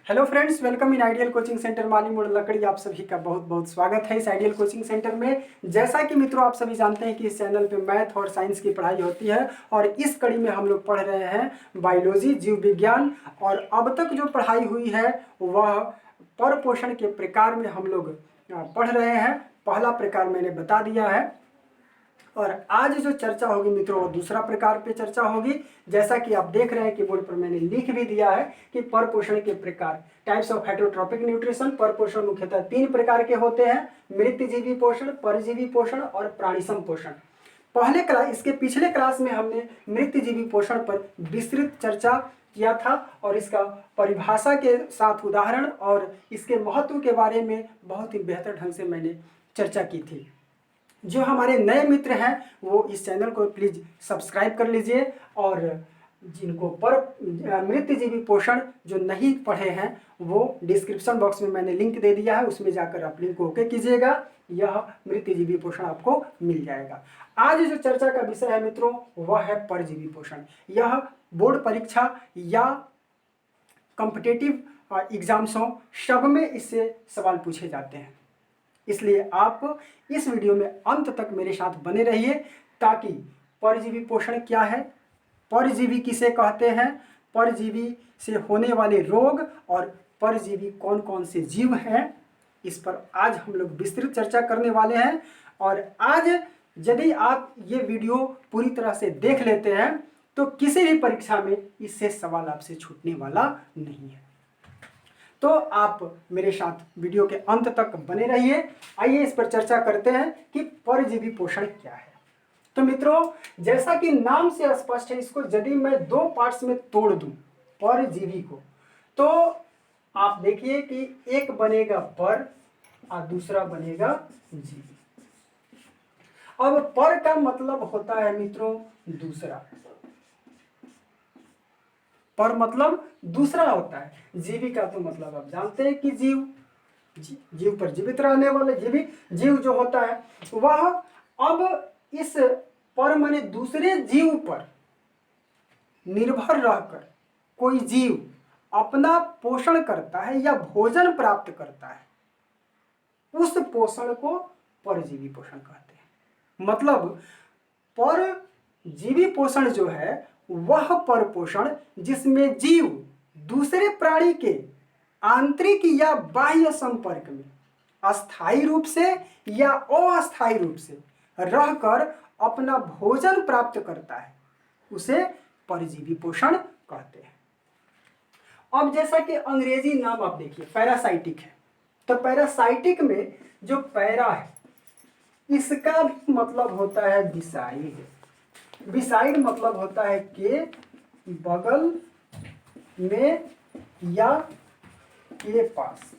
Hello friends, welcome in ideal coaching centre माली मोड़ लकड़ी। आप सभी का बहुत बहुत स्वागत है इस आइडियल कोचिंग सेंटर में। जैसा कि मित्रों आप सभी जानते हैं कि इस चैनल पे मैथ और साइंस की पढ़ाई होती है और इस कड़ी में हम लोग पढ़ रहे हैं बायोलॉजी, जीव विज्ञान। और अब तक जो पढ़ाई हुई है वह पर पोषण के प्रकार में हम लोग पढ़ रहे हैं। पहला प्रकार मैंने बता दिया है और आज जो चर्चा होगी मित्रों वो दूसरा प्रकार पे चर्चा होगी। जैसा कि आप देख रहे हैं कि बोर्ड पर मैंने लिख भी दिया है कि परपोषण के प्रकार, टाइप्स ऑफ हेटरोट्रॉपिक न्यूट्रिशन। परपोषण मुख्यतः 3 प्रकार के होते हैं: मृतजीवी पोषण, परजीवी पोषण और प्राणिसम पोषण। पहले क्लास, इसके पिछले क्लास में हमने मृतजीवी पोषण पर विस्तृत चर्चा किया था और इसका परिभाषा के साथ उदाहरण और इसके महत्व के बारे में बहुत ही बेहतर ढंग से मैंने चर्चा की थी। जो हमारे नए मित्र हैं वो इस चैनल को प्लीज़ सब्सक्राइब कर लीजिए और जिनको पर मृतजीवी पोषण जो नहीं पढ़े हैं वो डिस्क्रिप्शन बॉक्स में मैंने लिंक दे दिया है, उसमें जाकर आप लिंक को ओके कीजिएगा। यह मृतजीवी पोषण आपको मिल जाएगा। आज जो चर्चा का विषय है मित्रों वह है परजीवी पोषण। यह बोर्ड परीक्षा या कॉम्पिटिटिव एग्जाम्सों सब में इससे सवाल पूछे जाते हैं, इसलिए आप इस वीडियो में अंत तक मेरे साथ बने रहिए ताकि परजीवी पोषण क्या है, परजीवी किसे कहते हैं, परजीवी से होने वाले रोग और परजीवी कौन कौन से जीव हैं, इस पर आज हम लोग विस्तृत चर्चा करने वाले हैं। और आज यदि आप ये वीडियो पूरी तरह से देख लेते हैं तो किसी भी परीक्षा में इससे सवाल आपसे छूटने वाला नहीं है। तो आप मेरे साथ वीडियो के अंत तक बने रहिए। आइए इस पर चर्चा करते हैं कि परजीवी पोषण क्या है। तो मित्रों जैसा कि नाम से स्पष्ट है, इसको यदि मैं 2 पार्ट्स में तोड़ दूं परजीवी को, तो आप देखिए कि एक बनेगा पर और दूसरा बनेगा जीवी। अब पर का मतलब होता है मित्रों दूसरा, पर मतलब दूसरा होता है। जीवी का तो मतलब आप जानते हैं कि जीव, जीव पर जीवित रहने वाले जीवी जीव जो होता है वह, अब इस पर माने दूसरे जीव पर निर्भर रहकर कोई जीव अपना पोषण करता है या भोजन प्राप्त करता है, उस पोषण को परजीवी पोषण कहते हैं। मतलब परजीवी पोषण जो है वह परपोषण जिसमें जीव दूसरे प्राणी के आंतरिक या बाह्य संपर्क में अस्थायी रूप से या अस्थायी रूप से रहकर अपना भोजन प्राप्त करता है, उसे परजीवी पोषण कहते हैं। अब जैसा कि अंग्रेजी नाम आप देखिए पैरासाइटिक है, तो पैरासाइटिक में जो पैरा है इसका भी मतलब होता है बिसाइड। बिसाइड मतलब होता है के बगल में या के पास।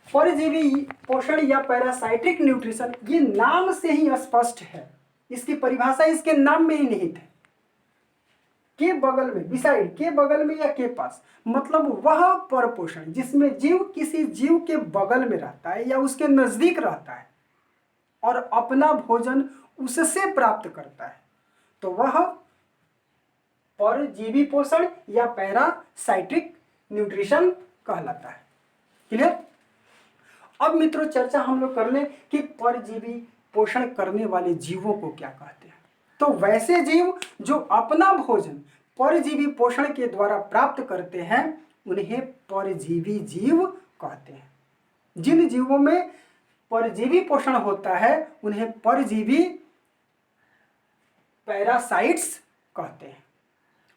परजीवी पोषण या पैरासाइटिक न्यूट्रिशन ये नाम से ही स्पष्ट है, इसकी परिभाषा इसके नाम में ही निहित है। के बगल में, बिसाइड, के बगल में या के पास, मतलब वह परपोषण जिसमें जीव किसी जीव के बगल में रहता है या उसके नजदीक रहता है और अपना भोजन उससे प्राप्त करता है, तो वह परजीवी पोषण या पैरासाइटिक न्यूट्रिशन कहलाता है। क्लियर? अब मित्रों चर्चा हम लोग कर लें कि परजीवी पोषण करने वाले जीवों को क्या कहते हैं। तो वैसे जीव जो अपना भोजन परजीवी पोषण के द्वारा प्राप्त करते हैं उन्हें परजीवी जीव कहते हैं। जिन जीवों में परजीवी पोषण होता है उन्हें परजीवी पैरासाइट्स कहते हैं।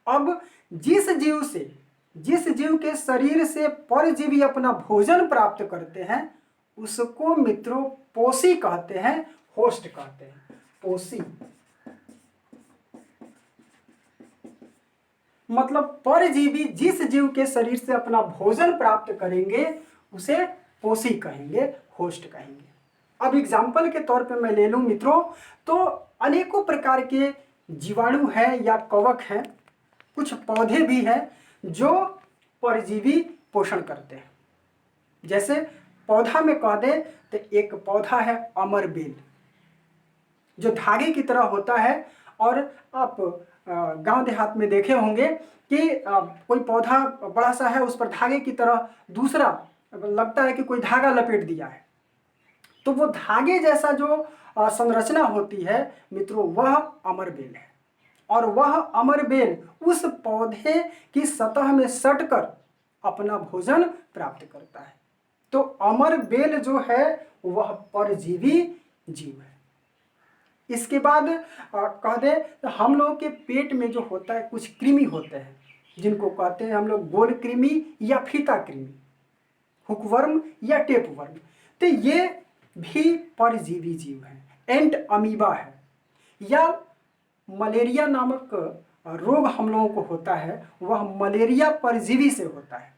अब जिस जीव के शरीर से परजीवी अपना भोजन प्राप्त करते हैं उसको मित्रों पोषी कहते हैं, होस्ट कहते हैं, पोषी। मतलब परजीवी जिस जीव के शरीर से अपना भोजन प्राप्त करेंगे उसे पोषी कहेंगे, होस्ट कहेंगे। अब एग्जाम्पल के तौर पे मैं ले लूं मित्रों, तो अनेकों प्रकार के जीवाणु हैं या कवक हैं, कुछ पौधे भी हैं जो परजीवी पोषण करते हैं। जैसे पौधा में कह दें तो एक पौधा है अमरबेल जो धागे की तरह होता है, और आप गांव देहात में देखे होंगे कि कोई पौधा बड़ा सा है, उस पर धागे की तरह दूसरा लगता है कि कोई धागा लपेट दिया है, तो वो धागे जैसा जो संरचना होती है मित्रों, वह अमरबेल है। और वह अमरबेल उस पौधे की सतह में सटकर अपना भोजन प्राप्त करता है। तो अमरबेल जो है वह परजीवी जीव है। इसके बाद कह दें तो हम लोगों के पेट में जो होता है कुछ कृमि होते हैं, जिनको कहते हैं हम लोग गोल कृमि या फीता कृमि, हुकवर्म या टेपवर्म। तो ये भी परजीवी जीव है, एंट अमीबा है। या मलेरिया नामक रोग हम लोगों को होता है, वह मलेरिया परजीवी से होता है,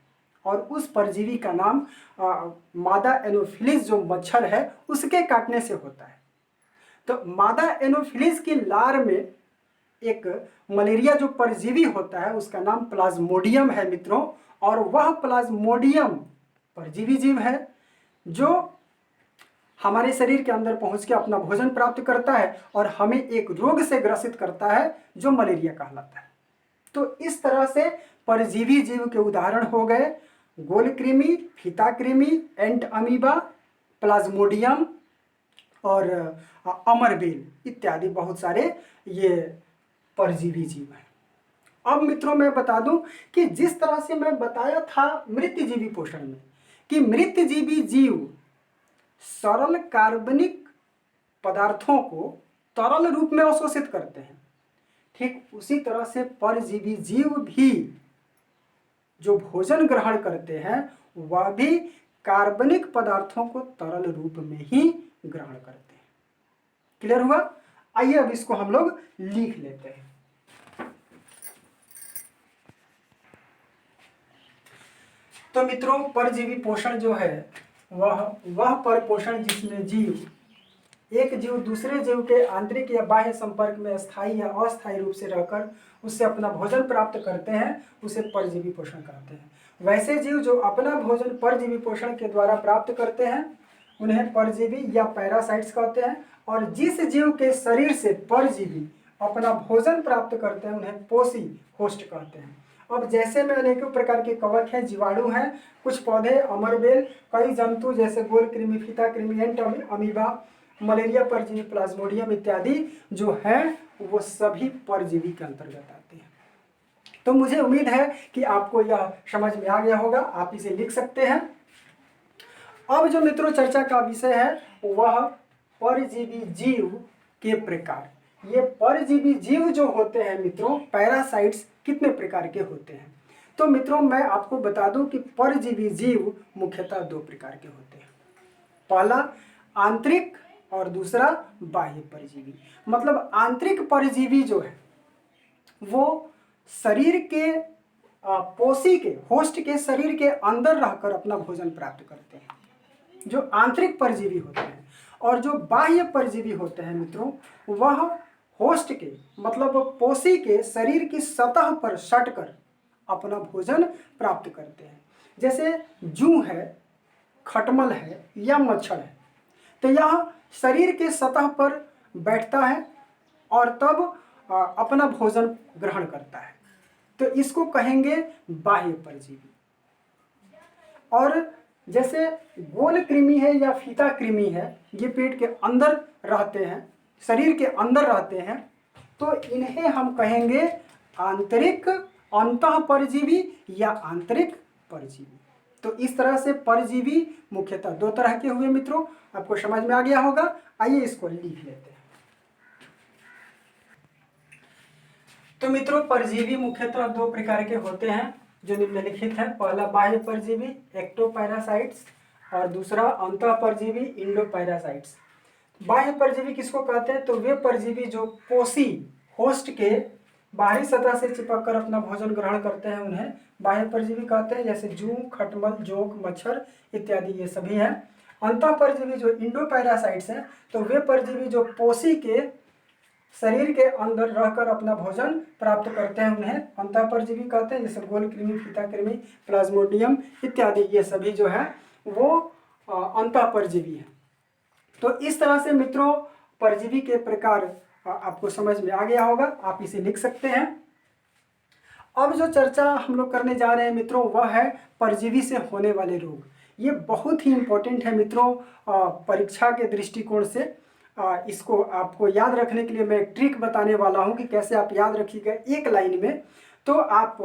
और उस परजीवी का नाम मादा एनोफिलिस जो मच्छर है उसके काटने से होता है। तो मादा एनोफिलिस की लार में एक मलेरिया जो परजीवी होता है उसका नाम प्लाज्मोडियम है मित्रों, और वह प्लाज्मोडियम परजीवी जीव है जो हमारे शरीर के अंदर पहुंच के अपना भोजन प्राप्त करता है और हमें एक रोग से ग्रसित करता है जो मलेरिया कहलाता है। तो इस तरह से परजीवी जीव के उदाहरण हो गए गोल कृमि, फीता कृमि, एंट अमीबा, प्लाज्मोडियम और अमरबेल इत्यादि बहुत सारे ये परजीवी जीव हैं। अब मित्रों मैं बता दूं कि जिस तरह से मैं बताया था मृतजीवी पोषण में कि मृतजीवी जीव सरल कार्बनिक पदार्थों को तरल रूप में अवशोषित करते हैं, ठीक उसी तरह से परजीवी जीव भी जो भोजन ग्रहण करते हैं वह भी कार्बनिक पदार्थों को तरल रूप में ही ग्रहण करते हैं। क्लियर हुआ? आइए अब इसको हम लोग लिख लेते हैं। तो मित्रों परजीवी पोषण जो है वह परपोषण जिसमें एक जीव दूसरे जीव के आंतरिक या बाह्य संपर्क में स्थायी या अस्थायी रूप से रहकर उससे अपना भोजन प्राप्त करते हैं, उसे परजीवी पोषण कहते हैं। वैसे जीव जो अपना भोजन परजीवी पोषण के द्वारा प्राप्त करते हैं उन्हें परजीवी या पैरासाइट्स कहते हैं, और जिस जीव के शरीर से परजीवी अपना भोजन प्राप्त करते हैं उन्हें पोषी होस्ट कहते हैं। अब जैसे में अनेकों प्रकार के कवक हैं, जीवाणु हैं, कुछ पौधे, अमरबेल, कई जंतु जैसे गोल कृमि, फीता कृमि, एंट अमीबा, मलेरिया परजीवी, प्लाज्मोडियम इत्यादि जो हैं वो सभी परजीवी के अंतर्गत आते हैं। तो मुझे उम्मीद है कि आपको यह समझ में आ गया होगा, आप इसे लिख सकते हैं। अब जो मित्रों चर्चा का विषय है वह परजीवी जीव के प्रकार। ये परजीवी जीव जो होते हैं मित्रों, पैरासाइट्स कितने प्रकार के होते हैं? तो मित्रों मैं आपको बता दूं कि परजीवी जीव मुख्यतः दो प्रकार के होते हैं। पहला आंतरिक और दूसरा बाह्य परजीवी। मतलब आंतरिक परजीवी जो है वो शरीर के पोषी के होस्ट के शरीर के अंदर रहकर अपना भोजन प्राप्त करते हैं, जो आंतरिक परजीवी होते हैं। और जो बाह्य परजीवी होते हैं मित्रों वह होस्ट के मतलब पोषी के शरीर की सतह पर सटकर अपना भोजन प्राप्त करते हैं। जैसे जूं है, खटमल है या मच्छर है, तो यह शरीर के सतह पर बैठता है और तब अपना भोजन ग्रहण करता है, तो इसको कहेंगे बाह्य परजीवी। और जैसे गोल कृमि है या फीता कृमि है, ये पेट के अंदर रहते हैं, शरीर के अंदर रहते हैं, तो इन्हें हम कहेंगे आंतरिक अंतः परजीवी या आंतरिक परजीवी। तो इस तरह से परजीवी मुख्यतः दो तरह के हुए मित्रों, आपको समझ में आ गया होगा। आइए इसको लिख लेते हैं। तो मित्रों परजीवी मुख्यतः दो प्रकार के होते हैं जो निम्नलिखित है। पहला बाह्य परजीवी एक्टोपैरासाइट्स और दूसरा अंतः परजीवी इंडोपैरासाइट्स। बाह्य परजीवी किसको कहते हैं? तो वे परजीवी जो पोषी होस्ट के बाहरी सतह से चिपक कर अपना भोजन ग्रहण करते हैं उन्हें बाह्य परजीवी कहते हैं। जैसे जूं, खटमल, जोंक, मच्छर इत्यादि ये सभी हैं। अंतः परजीवी जो इंडोपैरासाइट्स हैं, तो वे परजीवी जो पोषी के शरीर के अंदर रहकर अपना भोजन प्राप्त करते हैं उन्हें अंतः परजीवी कहते हैं। जैसे गोल कृमि, फीता कृमि, प्लाज्मोडियम इत्यादि ये सभी जो है वो अंतः परजीवी हैं। तो इस तरह से मित्रों परजीवी के प्रकार आपको समझ में आ गया होगा, आप इसे लिख सकते हैं। अब जो चर्चा हम लोग करने जा रहे हैं मित्रों, वह है परजीवी से होने वाले रोग। ये बहुत ही इम्पोर्टेंट है मित्रों परीक्षा के दृष्टिकोण से। इसको आपको याद रखने के लिए मैं एक ट्रिक बताने वाला हूँ कि कैसे आप याद रखिएगा एक लाइन में। तो आप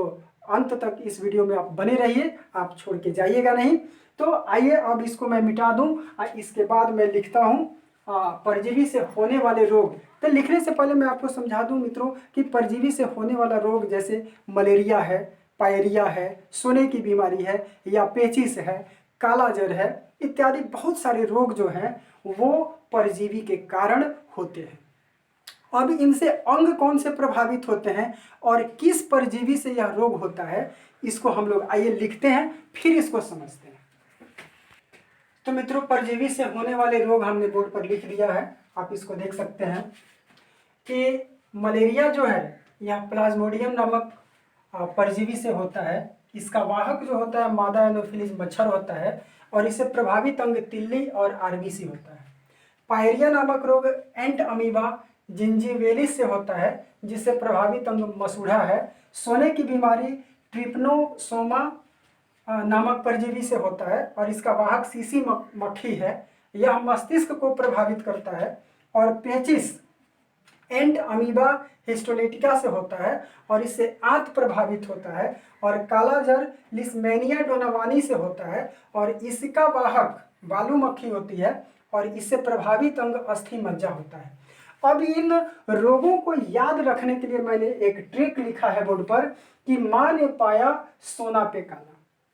अंत तक इस वीडियो में आप बने रहिए, आप छोड़ के जाइएगा नहीं। तो आइए अब इसको मैं मिटा दूँ, इसके बाद मैं लिखता हूँ परजीवी से होने वाले रोग। तो लिखने से पहले मैं आपको समझा दूं मित्रों कि परजीवी से होने वाला रोग जैसे मलेरिया है, पायरिया है, सोने की बीमारी है, या पेचिस है, काला जर है, इत्यादि बहुत सारे रोग जो हैं वो परजीवी के कारण होते हैं। अब इनसे अंग कौन से प्रभावित होते हैं और किस परजीवी से यह रोग होता है, इसको हम लोग आइए लिखते हैं, फिर इसको समझते हैं। तो मित्रों, परजीवी से होने वाले रोग हमने बोर्ड पर लिख दिया है, आप इसको देख सकते हैं कि मलेरिया जो है यह प्लाज्मोडियम नामक परजीवी से होता है। इसका वाहक जो होता है मादा एनोफिलिस मच्छर होता है और इससे प्रभावित अंग तिल्ली और आरबीसी होता है। पायरिया नामक रोग एंट अमीबा जिंजीवेलिस से होता है, जिससे प्रभावित अंग मसूड़ा है। सोने की बीमारी ट्रिपनोसोमा नामक परजीवी से होता है और इसका वाहक सीसी मक्खी है, यह मस्तिष्क को प्रभावित करता है। और पेचिस एंड अमीबा हिस्टोलिटिका से होता है और इससे आंत प्रभावित होता है। और काला जर लिस्मेनिया डोनावानी से होता है और इसका वाहक बालू मक्खी होती है और इससे प्रभावित अंग अस्थि मज्जा होता है। अब इन रोगों को याद रखने के लिए मैंने एक ट्रिक लिखा है बोर्ड पर कि माँ ने पाया सोना पे काला।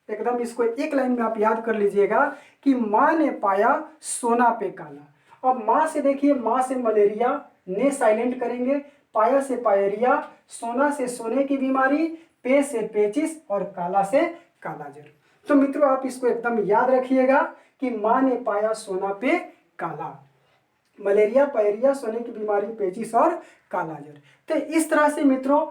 एकदम इसको एक लाइन में आप याद कर लीजिएगा कि माँ ने पाया सोना पे काला। अब माँ से देखिए, माँ से मलेरिया, ने साइलेंट करेंगे, पाया से पायरिया, सोना से सोने की बीमारी, पे से पेचिस और काला से कालाजर। तो मित्रों आप इसको एकदम याद रखिएगा कि माँ ने पाया सोना पे काला, मलेरिया, पायरिया, सोने की बीमारी, पेचिस और कालाजर। तो इस तरह से मित्रों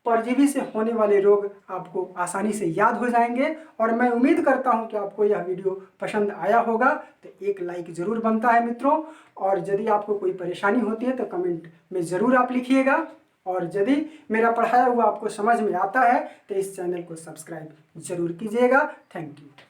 परजीवी से होने वाले रोग आपको आसानी से याद हो जाएंगे। और मैं उम्मीद करता हूं कि आपको यह वीडियो पसंद आया होगा। तो एक लाइक जरूर बनता है मित्रों, और यदि आपको कोई परेशानी होती है तो कमेंट में ज़रूर आप लिखिएगा। और यदि मेरा पढ़ाया हुआ आपको समझ में आता है तो इस चैनल को सब्सक्राइब जरूर कीजिएगा। Thank you.